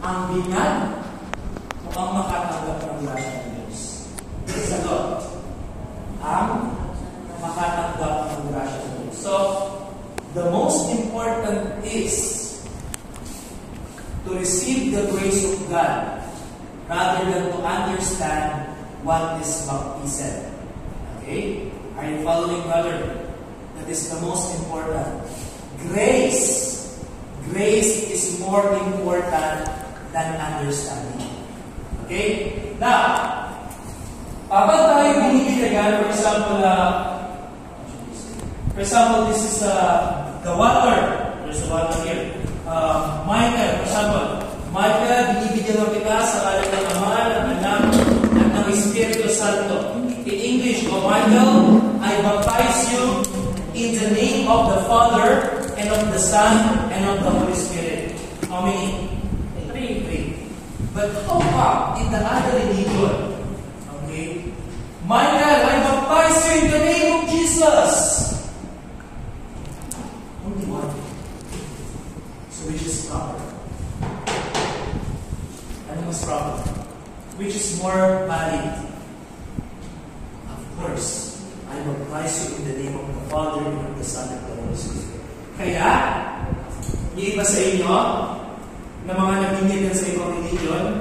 ang binyag o ang makatanggap ng grasya ng Diyos? Sagot, ang makatanggap ng grasya ng Diyos. So, the most important is to receive the grace of God rather than to understand what is baptism. Okay? Are you following, brother? That is the most important. Grace. Grace is more important than understanding. Okay? Now, kapag tayo binibigyan, for example, this is the water. There's the water here. Michael, for example, Michael, binibigyan mo kita sa kalan ng Ama, ng Anak, at ng Espiritu Santo. In English, O Michael, I baptize you in the name of the Father, and of the Son, and of the Holy Spirit. How many? Three. But how about in the other religion? Okay? Michael, I baptize you in the name of Jesus. Only one. So which is proper? Ano mas proper? Which is more valid? Of course, I baptize you in the name of the Father, and of the Son, and of the Holy Spirit. Kaya, yung iba sa inyo, na mga nabinyagan sa ibang religion,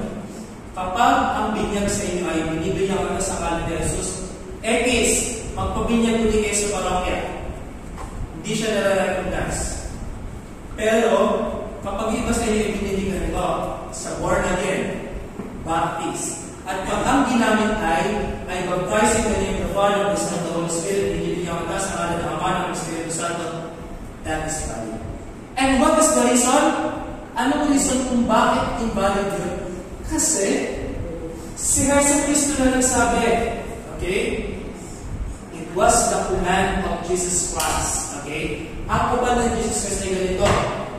kapag ang binyag sa inyo ay binibigyan ka sa kalan ni Jesus, magpabinyag ulit kayo sa parokya. Hindi siya nare-recognize. Pero, kapag iba sa inyo yung binibigyan ito, sa born again, baptist. At pag ang ginamit ay baptize in the name of the Father, the Son, and the Holy Spirit, binibigyan ka sa kalan ng Ama, ng Espiritu Santo, that is valid. And what is the reason? Anong reason kung bakit invalid yun? Kasi, si Jesus Cristo na nagsabi, okay? It was the command of Jesus Christ, okay? Ako ba na Jesus Christ ay ganito?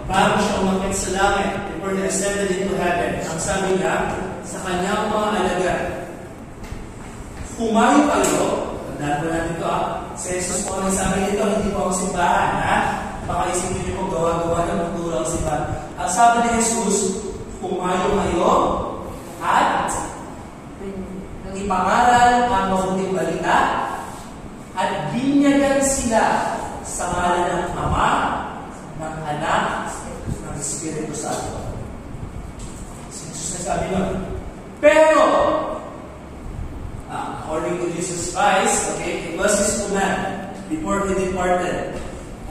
Bago siya umakit sa langit, before he ascended into heaven, ang sabi niya, sa kanyang mga alagad, humayo kayo, tandaan mo natin ito si Jesus po ang sabi nito, hindi po ang simbahan, baka isipin niyo po gawa-gawa ng magdura ang simbahan. Ang sabi ni Jesus, humayo kayo at ipangaral ang mabuting balita at binyagan sila sa ngalan ng Ama, ng Anak, ng Espiritu Santo. Si Jesus nagsabi nun. Pero, according to Jesus Christ, okay, it was His command before He departed.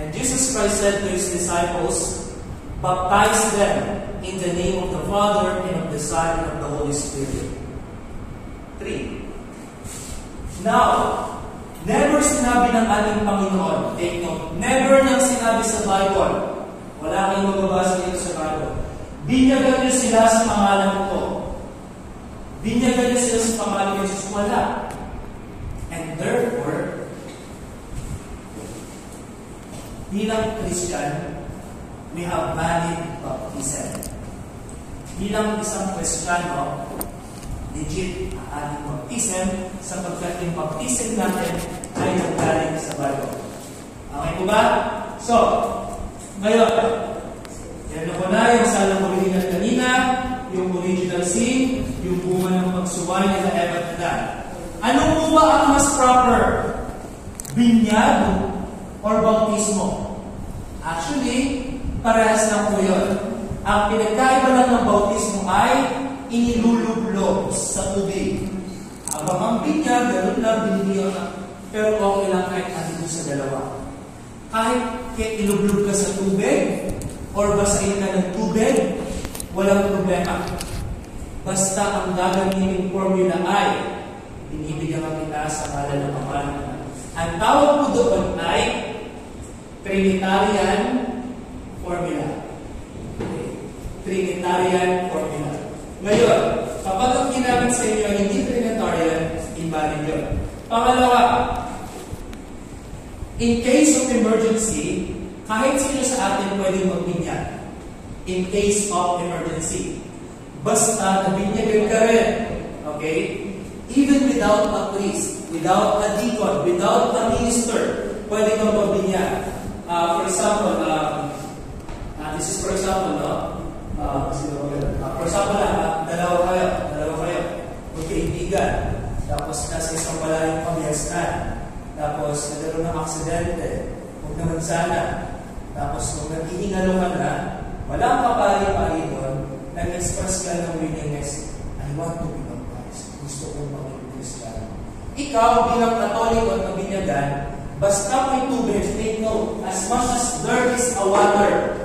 And Jesus Christ said to His disciples, baptize them in the name of the Father, and of the Son, and of the Holy Spirit. 3. Now, never sinabi ng ating Panginoon, take note, never nang sinabi sa Bible, wala kayong mababasa dito sa Bible, binyagan niyo sila sa pangalan ko. Binyagan niyo sila sa pangalan ni Jesus, wala. And therefore, bilang Christian, we have valid baptism. Bilang isang Kristiyano, legit ang ating baptism sapagkat yung baptism natin ay naggaling sa Bible. Okay po ba? So, ngayon, yan na po na yung salang original kanina, yung original sin, yung bunga ng pagsuway nila Eva at Adan. Ano po ba ang mas proper? Binyag or bautismo? Actually, parehas lang po yun. Ang pinagkaiba lang ng bautismo ay inilulublob sa tubig. Habang ang binyag, gano'n lang, binigyan na. Pero okay lang kahit andito sa dalawa. Kahit ilublob ka sa tubig, or basahin ka ng tubig, walang problema. Basta ang gagamitin formula ay binibigyan ka kita sa ngalan ng Ama. Ang tawag po doon ay Trinitarian formula. Okay. Trinitarian formula. Ngayon, kapag ang ginamit sa inyo ay hindi Trinitarian, invalid yun. Pangalawa, in case of emergency, kahit sino sa atin pwedeng magbinyag. In case of emergency. Basta nabinyagan ka rin. Okay? Even without a priest, without a deacon, without a minister, pwede kang magbinyag. For example, this is for example, no? For example, dalawa kayo, magkaibigan, tapos nasa isang malayong pamiyasan, tapos nagkaroon ng aksidente, huwag naman sana, tapos kung naghihingalong ka na, walang kapari-pari doon, nag-express ka ng willingness, I want to be baptized. Gusto kong maging Kristiyano. Ikaw bilang Katoliko at mabinyagan, basta may tubig, take note, as much as there is a water,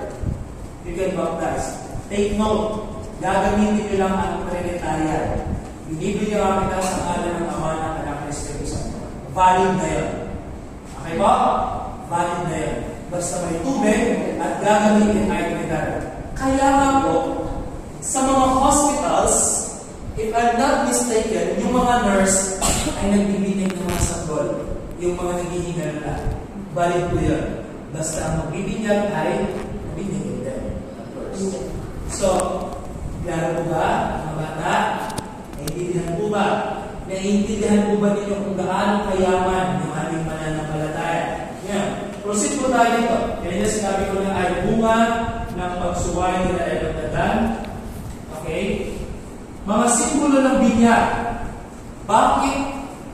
you can baptize. Take note, gagamitin nyo lang ang Trinitarian. Binibigyan kami ka sa ngalan ng Ama ng Anak ng Espiritu Santo. Valid na yun. Okay ba? Valid na yun. Basta may tubig at gagamitin ay Trinitarian. Kaya nga po, sa mga hospitals, if I'm not mistaken, yung mga nurse ay nagbibinig ng mga sanggol. Yung mga naghihingal na. Valid po yun. Basta ang magbibinyag ay nabinigin din. So, klaro po ba, mga bata? Naiintindihan po ba? Naiintindihan po ba ninyo kung gaano kayaman yung ating pananampalataya? Yan. Proceed po tayo dito. Kaya sinabi ko na ay bunga ng pagsuway nila ay pagdatan. Okay? Mga simbolo ng binyag. Bakit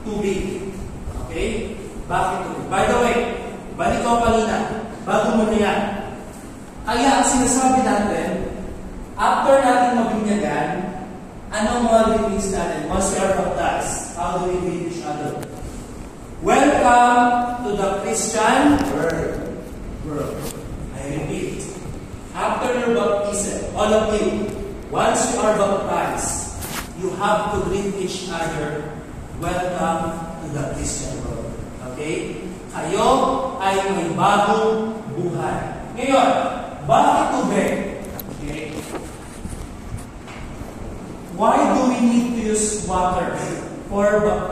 tubig? Okay? Bakit tubig? By the way, balik ko kanina. Bago mo na yan. Kaya ang sinasabi natin, after natin mabinyagan, anong mga greetings natin? Once we are baptized, how do we greet each other? Welcome to the Christian world. I repeat, after your baptism, all of you, once you are baptized, you have to greet each other, welcome to the Christian world. Okay? Kayo ay may bagong buhay. Ngayon, bakit tubig? Okay? Why do we need to use water for baptism?